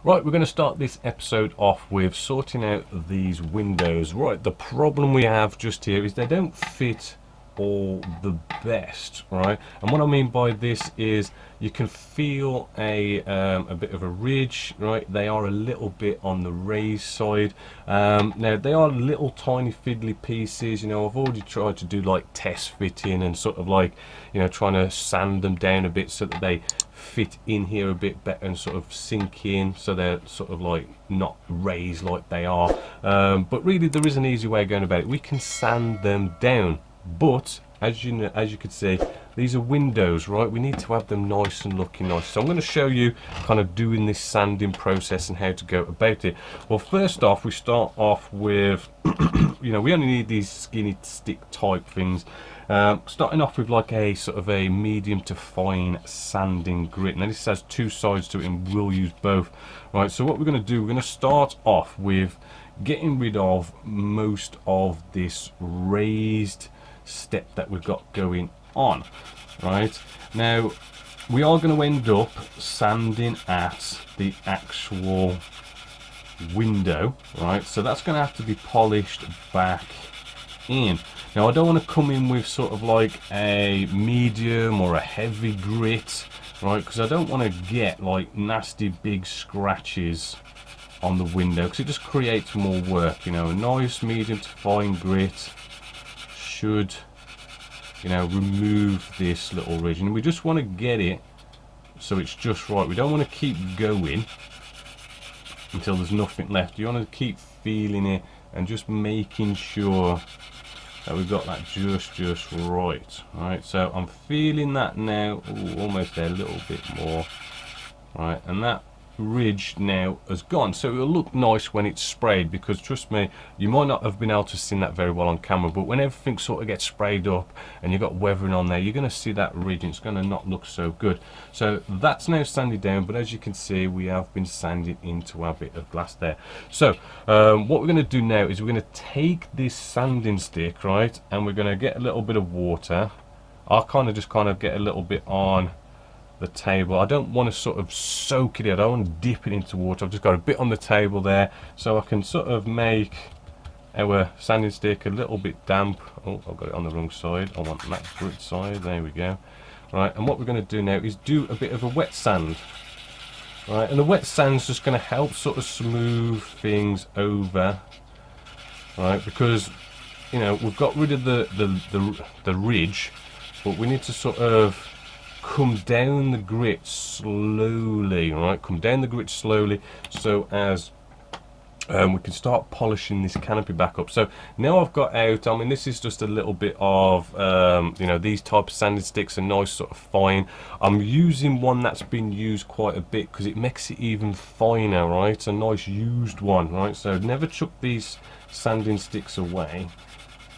Right, we're going to start this episode off with sorting out these windows. Right, the problem we have just here is they don't fit all the best, right? And what I mean by this is you can feel a bit of a ridge, right? They are a little bit on the raised side. Now they are little tiny fiddly pieces. You know, I've already tried to do like test fitting and sort of like, you know, trying to sand them down a bit so that they fit in here a bit better and sort of sink in, so they're sort of like not raised like they are. But really there is an easy way of going about it. We can sand them down, but as you know, as you can see, these are windows, right? We need to have them nice and looking nice. So I'm going to show you kind of doing this sanding process and how to go about it. Well, first off, we start off with you know, we only need these skinny stick type things. Starting off with like a sort of a medium to fine sanding grit. Now this has two sides to it and we'll use both. Right, so what we're going to do, we're going to start off with getting rid of most of this raised step that we've got going on. Right, now we are going to end up sanding at the actual window, right? So that's going to have to be polished back in. Now I don't want to come in with sort of like a medium or a heavy grit, right? Because I don't want to get like nasty big scratches on the window, because it just creates more work. You know, a nice medium to fine grit should, you know, remove this little ridge, and we just want to get it so it's just right. We don't want to keep going until there's nothing left. You want to keep feeling it and just making sure that we've got that just right. Right, so I'm feeling that now. Ooh, almost there, a little bit more. Right, and that ridge now has gone, so it'll look nice when it's sprayed, because trust me, you might not have been able to see that very well on camera, but when everything sort of gets sprayed up and you've got weathering on there, you're going to see that ridge and it's going to not look so good. So that's now sanded down, but as you can see, we have been sanded into our bit of glass there. So what we're going to do now is we're going to take this sanding stick, right, and we're going to get a little bit of water. I'll kind of just get a little bit on the table. I don't want to sort of soak it in, I don't want to dip it into water. I've just got a bit on the table there so I can sort of make our sanding stick a little bit damp. Oh, I've got it on the wrong side. I want that grit side. There we go. Right, and what we're going to do now is do a bit of a wet sand. Right, and the wet sand's just going to help sort of smooth things over. Right, because, you know, we've got rid of the ridge, but we need to sort of come down the grit slowly, right? Come down the grit slowly so as we can start polishing this canopy back up. So now I've got out, I mean, this is just a little bit of, you know, these type of sanding sticks are nice, sort of fine. I'm using one that's been used quite a bit because it makes it even finer, right? A nice used one, right? So never chuck these sanding sticks away.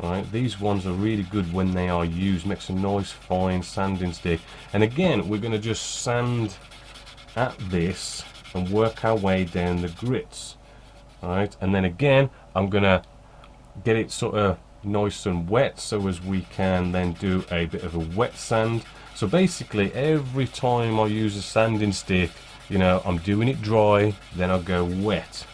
Right, these ones are really good when they are used. Makes a nice fine sanding stick. And again, we're going to just sand at this and work our way down the grits. Right, and then again, I'm going to get it sort of nice and wet so as we can then do a bit of a wet sand. So basically, every time I use a sanding stick, you know, I'm doing it dry, then I'll go wet.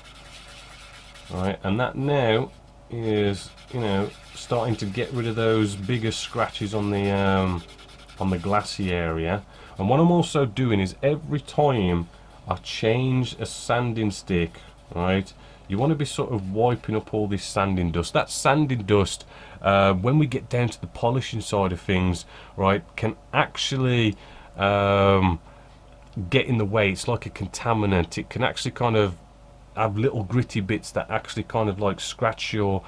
Right, and that now is, you know, starting to get rid of those bigger scratches on the glassy area. And what I'm also doing is every time I change a sanding stick, right, you want to be sort of wiping up all this sanding dust. That sanding dust, when we get down to the polishing side of things, right, can actually get in the way. It's like a contaminant. It can actually kind of have little gritty bits that actually kind of like scratch your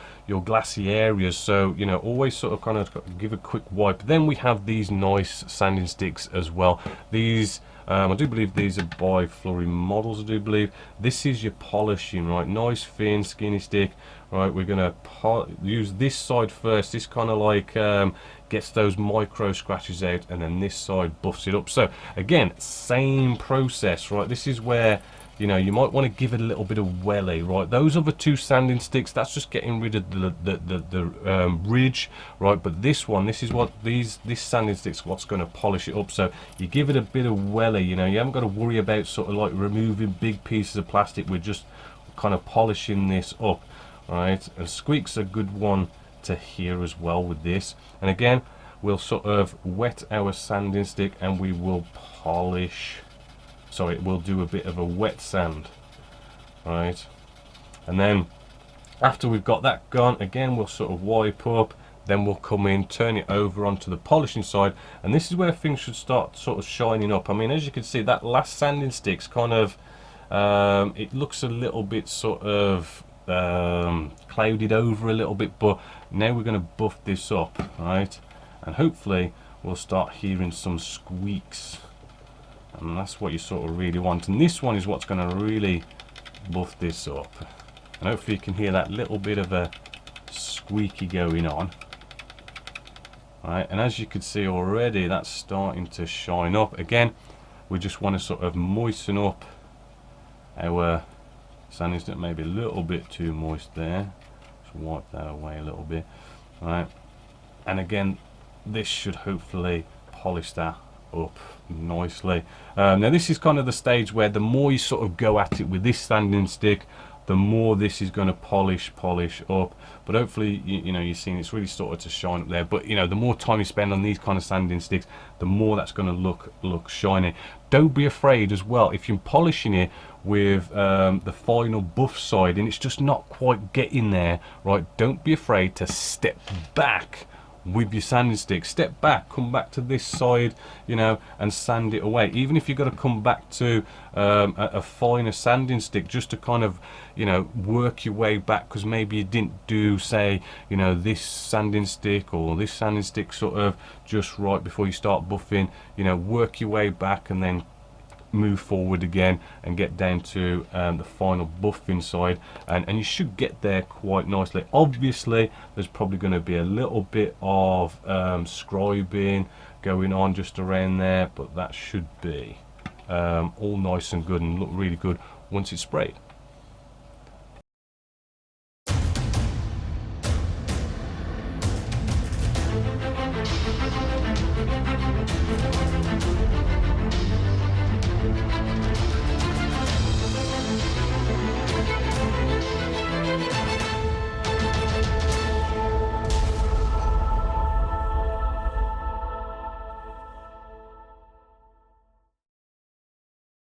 glassy areas. So, you know, always sort of kind of give a quick wipe. Then we have these nice sanding sticks as well. These I do believe these are by Flurry Models. I do believe this is your polishing, right? Nice thin skinny stick. Right, we're gonna use this side first. This kind of like gets those micro scratches out, and then this side buffs it up. So again, same process, right? This is where you know, you might want to give it a little bit of welly, right? Those other two sanding sticks, that's just getting rid of the ridge, right? But this one, this is what this sanding stick's what's going to polish it up. So you give it a bit of welly, you know, you haven't got to worry about sort of like removing big pieces of plastic. We're just kind of polishing this up, right? And squeak's a good one to hear as well with this. And again, we'll sort of wet our sanding stick and we will polish. So it will do a bit of a wet sand, right? And then after we've got that gone, again we'll sort of wipe up, then we'll come in, turn it over onto the polishing side, and this is where things should start sort of shining up. I mean, as you can see, that last sanding stick's kind of it looks a little bit sort of clouded over a little bit, but now we're going to buff this up, right? And hopefully we'll start hearing some squeaks. And that's what you sort of really want. And this one is what's going to really buff this up. And hopefully you can hear that little bit of a squeaky going on. Right, and as you can see already, that's starting to shine up. Again, we just want to sort of moisten up our sanding stick. Maybe a little bit too moist there. Just wipe that away a little bit. Right, and again, this should hopefully polish that up nicely. Now this is kind of the stage where the more you sort of go at it with this sanding stick, the more this is going to polish up. But hopefully you know, you're seeing it's really started to shine up there. But you know, the more time you spend on these kind of sanding sticks, the more that's going to look shiny. Don't be afraid as well if you're polishing it with the final buff side and it's just not quite getting there, right? Don't be afraid to step back with your sanding stick. Step back, come back to this side, you know, and sand it away. Even if you've got to come back to a finer sanding stick, just to kind of, you know, work your way back, because maybe you didn't do, say, you know, this sanding stick or this sanding stick sort of just right before you start buffing. You know, work your way back and then move forward again and get down to the final buffing side, and you should get there quite nicely. Obviously there's probably going to be a little bit of scribing going on just around there, but that should be all nice and good and look really good once it's sprayed.